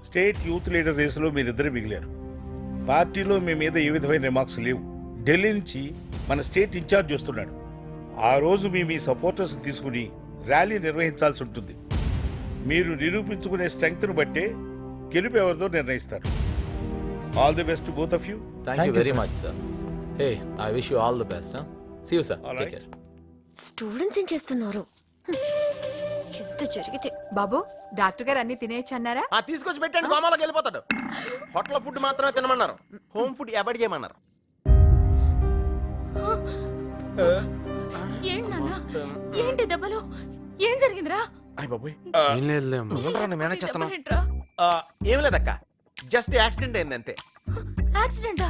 State youth leader రేసులో మీరిద్దరు మిగిలారు. పార్టీలో మీ మీద ఏ విధమైన రిమార్క్స్ లేవు. ఢిల్లీ నుంచి మన స్టేట్ ఇన్ఛార్జ్ వస్తున్నాడు. ఆ రోజు మీ సపోర్టర్స్ తీసుకుని ర్యాలీ నిర్వహించాల్సి ఉంటుంది. మీరు నిరూపించుకునే స్ట్రెంగ్త్ను బట్టే గెలుపు ఎవరిదో నిర్ణయిస్తారు. All the best both of you. Thank you very much, sir. Hey, I wish you all the best, huh? See you, sir. All Take right. care. Students ఏం చేస్తున్నారు? ఎంత జరిగితే బాబు డాక్టర్ గారు అన్ని తినేయచ్చు అన్నారా? తీసుకొచ్చి పెట్టండి, కోమాలోకి వెళ్ళిపోతాడు. హోటల్ ఫుడ్ మాత్రమే తినమన్నారు, హోమ్ ఫుడ్ అవాయిడ్ చేయమన్నారు. ఏంటి నాన్న? ఏంటి దెబ్బలు? ఏం జరిగిందిరా? అయ్య బాబోయ్, ఏం లేదులే అమ్మా. మేనేజ్ చేస్తున్నాం. దెబ్బలేంట్రా? ఏం లేదక్క, జస్ట్ యాక్సిడెంట్ అయింది అంతే. యాక్సిడెంటా?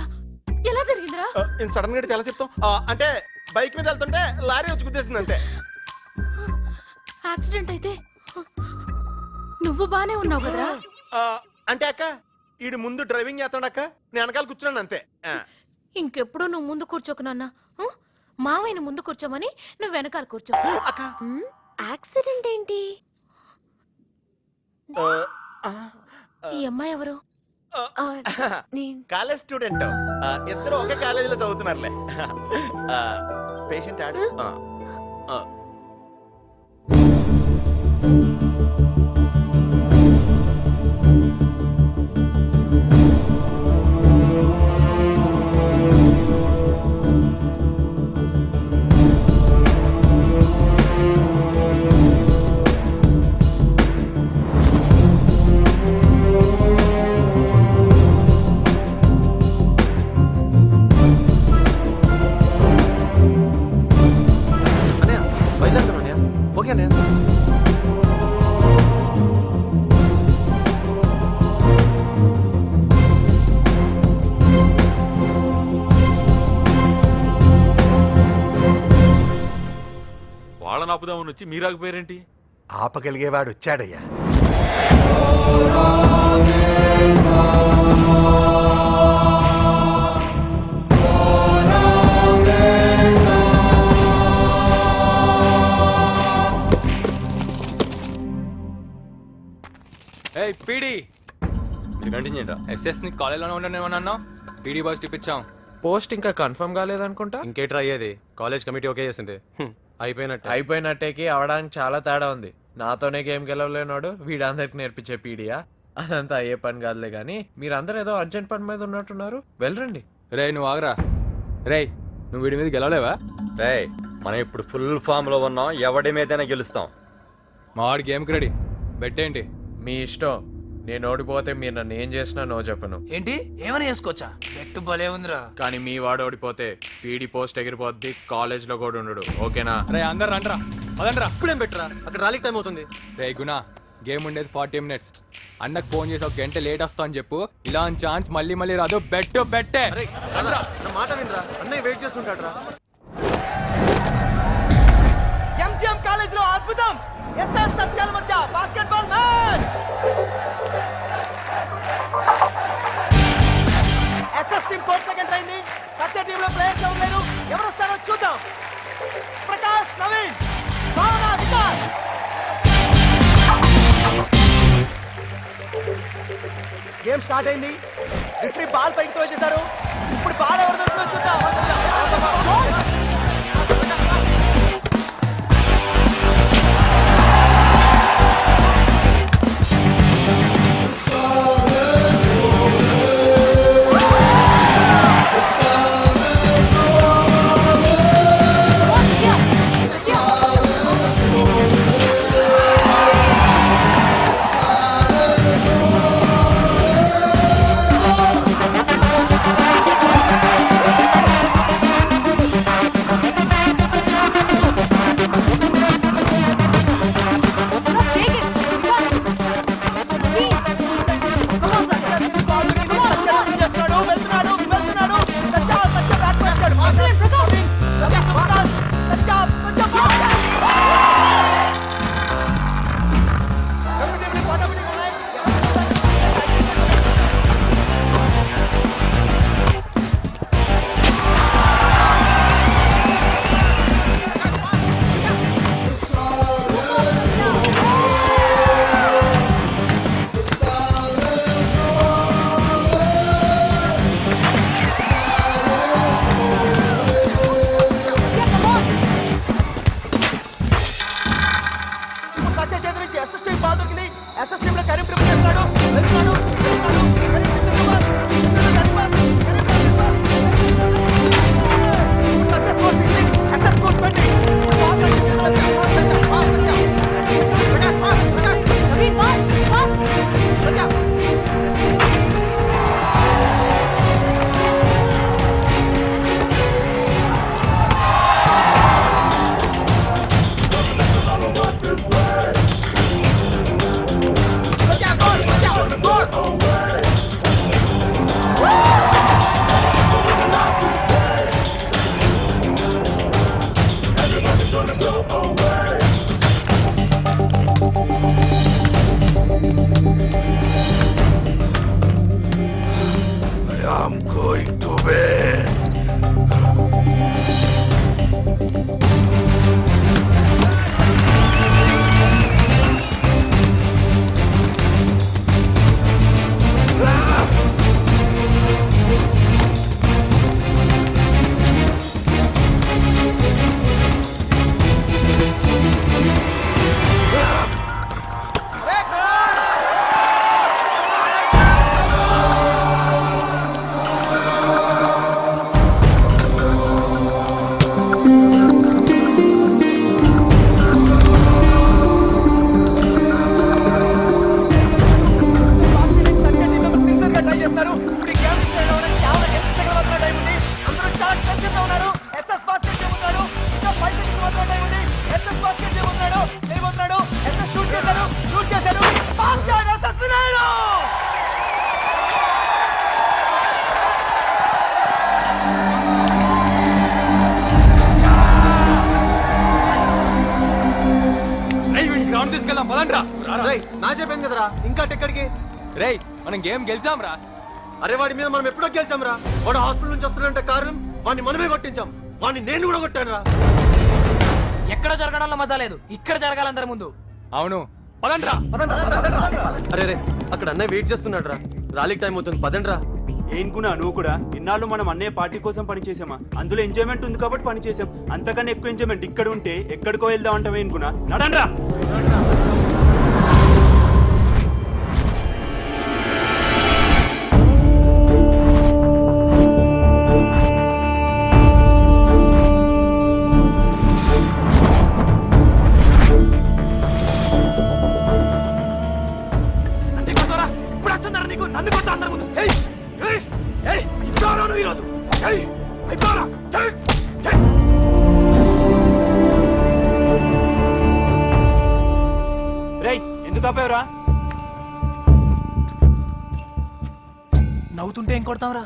ఎలా జరిగిందిరా? సడన్ గా ఎలా చెప్తాం, అంటే బైక్ మీద వెళ్తుంటే లారీ వచ్చి గుద్దేసింది అంతే. యాక్సిడెంట్ అయితే నువ్వు బానే ఉన్నావు కదరా? అంటే అక్క, ఈడు ముందు డ్రైవింగ్ చేస్తాడు అక్క, నేను వెనకాల కూర్చున్నాను అంతే. ఇంకెప్పుడు నువ్వు ముందు కూర్చోకు నాన్న. మావయ్యని ముందు కూర్చోమని నువ్వు వెనకాల కూర్చో. అక్క యాక్సిడెంట్ ఏంటి? ఈ అమ్మాయి ఎవరు? నేను కాలేజ్ స్టూడెంట్, ఇద్దరు ఒకే కాలేజీలో చదువుతున్నారులే. పేషెంట్ ఆడు. వాళ్ళని ఆపుదామని వచ్చి మీరాకపోయారేంటి? ఆపగలిగేవాడు వచ్చాడయ్యా. ఏయ్ పీడి, కంటిన్యూ ఎస్ఎస్ ని కాలేజ్లోనే ఉండనేమన్నా పీడి బాస్ ఇప్పించాం. పోస్ట్ ఇంకా కన్ఫర్మ్ కాలేదనుకుంటా. ఇంకేట్రా అయ్యేది? కాలేజ్ కమిటీ ఓకే చేసింది, అయిపోయినట్టేకి అవడానికి చాలా తేడా ఉంది. నాతోనే గేమ్ గెలవలేనాడు వీడందరికి నేర్పించే పీడియా? అదంతా అయ్యే పని కాదులే గానీ మీరందరూ ఏదో అర్జెంట్ పని మీద ఉన్నట్టున్నారు, వెళ్ళరండి. రే నువ్వు ఆగరా. రే నువ్వు వీడి మీద గెలవలేవా? రే మనం ఇప్పుడు ఫుల్ ఫామ్ లో ఉన్నాం, ఎవడి మీదైనా గెలుస్తాం. మా వాడి గేమ్కి రెడీ, బెట్టేంటి? మీ ఇష్టం. నేను ఓడిపోతే మీరు నన్ను ఏం చేసినా నో చెప్పను. ఏంటి ఏమైనా చేసుకోవచ్చా? బెట్టు భలే ఉందిరా. కానీ మీ వాడు ఓడిపోతే పీడి పోస్ట్ ఎగిరిపోద్ది, కాలేజ్ లో కూడా ఉండడు. ఓకేనా? రే అందరు రండ్రా, అదండ్రా. ఇప్పుడేం బెట్టరా, అక్కడ రాలికి టైం అవుతుంది. రే గుణ, గేమ్ ఉండేది 40 minutes. అన్నకు ఫోన్ చేసి ఒక గంట లేట్ వస్తా అని చెప్పు. ఇలా ఛాన్స్ మళ్ళీ మళ్ళీ రాదు. బెట్టు బెట్టే. నా మాట వినరా, అన్నయ్య వెయిట్ చేస్తుంటాడు రా. ఎంజిఎం కాలేజ్ లో అద్భుతం, ఎస్ఆర్ సత్యాల మధ్య basketball match. SS team court second అయింది. సత్య టీమ్ లో ప్లేయర్స్ ఎవరు లేరు. ఎవరు వస్తారో చూద్దాం. ప్రకాష్, నవీన్, భావన, వికాస్. గేమ్ స్టార్ట్ అయింది. రిఫరీ బాల్ పైకి త్రో చేశారు. ఇప్పుడు బాల్ ఎవరు దొరుకుతుందో చూద్దాం. కరీం ట్రిపుల్ చేస్తున్నాడు. వెళ్తున్నాడు. Karim picture reverse. Success four 16. Success four 20. Naveen pass pass I'm going to win. Ground తీసుకెళ్దాం పదండ్రా. నా చెప్పాను కదరా ఇంకా ఎక్కడికి. రేయ్ మనం గేమ్ గెలిచాం రా. అరే వాడి మీద మనం ఎప్పుడో గెలిచాం రా. వాడు హాస్పిటల్ నుంచి వస్తున్నంటే కారణం వాడిని మనమే కొట్టించాం. వాడిని నేను కూడా కొట్టాను రా. ఎక్కడ జరగడంలో మజా లేదు, ఇక్కడ జరగాలందరి ముందు. అవును పదండ్రా. అరే రే అక్కడ అన్నయ్య వెయిట్ చేస్తున్నాడు రా. రాలీకి టైం అవుతుంది, పదండ్రా. ఏం గునా నువ్వు కూడా ఇన్నాళ్ళు మనం అన్నయ్య పార్టీ కోసం పని చేసామా? అందులో ఎంజాయ్మెంట్ ఉంది కాబట్టి పని చేసాం. అంతకన్నా ఎక్కువ ఎంజాయ్మెంట్ ఇక్కడ ఉంటే ఎక్కడికో వెళ్దాం అంటావే ఏం గునా? నడండ్రా. ఇప్పుడు వస్తున్నారా నీకు? నన్ను కొట్ట అందరి ముందు. అయిపోరా ఈరోజు. అయిపోరా. రేయ్ ఎందుకు ఆపావురా? నవ్వుతుంటే ఏం కొడతాంరా?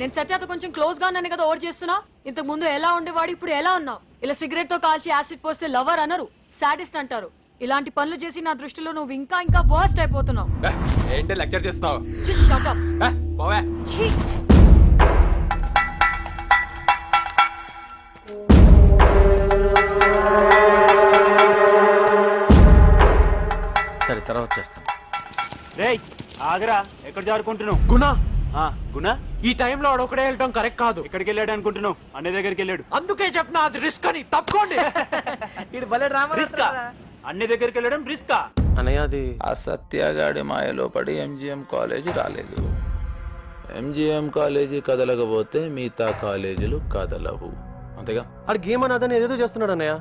నేను సత్యాతో కొంచెం క్లోజ్ గా ఉన్నాను కదా ఓవర్ చేస్తున్నా. ఇంతకు ముందు ఎలా ఉండేవాడు, ఇప్పుడు ఎలా ఉన్నావు? ఇలా సిగరెట్ తో కాల్చి యాసిడ్ పోస్తే లవర్ అనరు, సాడిస్ట్ అంటారు. ఇలాంటి పనులు చేసి నా దృష్టిలో నువ్వు ఇంకా ఇంకా వర్స్ట్ అయిపోతున్నావు. ఏంటి లెక్చర్ చేస్తావు? Just shut up. పోవే. ఛీ. సరే తర్వాత చేస్తాను. రేయ్ ఆగరా, ఎక్కడ జారుకుంటున్నావు? గుణ గుణ ఈ టైంలో ఒకడే వెళ్ళటం కరెక్ట్ కాదు. ఎక్కడికి వెళ్ళాడు అనుకుంటున్నావు? అన్నయ్య దగ్గరికి వెళ్ళాడు. అందుకే చెప్పిన అది రిస్క్ అని. తప్పుకోండి. రిస్కా? అన్నయ్య దగ్గరికి వెళ్ళడం రిస్కా? అన్నయ్య అది ఆ సత్యగాడి మాయలో పడి ఎంజిఎం కాలేజీ రాలేదు. ఎంజిఎం కాలేజీ కదలకపోతే మిగతా కాలేజీలు కదలవు. అంతేగా? ఆడు గేమ్ అని అదని ఏదేదో చేస్తున్నాడు అన్నయ్య.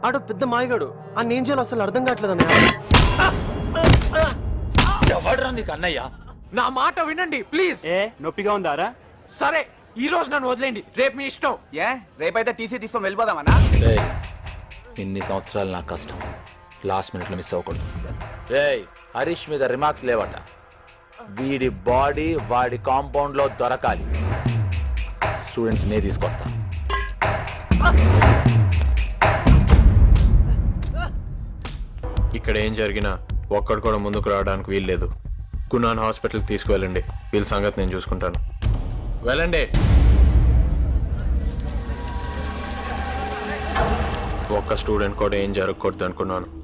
ఆడు పెద్ద మాయగాడు. ఆ నేను చేయాలి అసలు అర్థం కావట్లేదు అన్నయ్య. ఎవడ్రా నీకు అన్నయ్య? నా మాట వినండి ప్లీజ్. ఏ నొప్పిగా ఉందారా? సరే ఈ రోజు నన్ను వదిలేండి, రేపు మీ ఇష్టం. రేపైతే టీసీ తీసుకొని వెళ్ళిపోదామన్నా. రేయ్, ఇన్ని సంవత్సరాలు నా కష్టం లాస్ట్ మినిట్లో మిస్ అవ్వకూడదు. రేయ్, హరీష్ మీద రిమార్క్స్ లేవట. వీడి బాడీ వాడి కాంపౌండ్ లో దొరకాలి. స్టూడెంట్స్ నే తీసుకొస్తా. ఇక్కడ ఏం జరిగినా ఒక్కడు కూడా ముందుకు రావడానికి వీల్లేదు. గుణాన్ హాస్పిటల్కి తీసుకువెళ్ళండి. వీళ్ళ సంగతి నేను చూసుకుంటాను. వెళ్ళండి. ఒక్క స్టూడెంట్ కూడా ఏం జరగకూడదు అనుకున్నాను.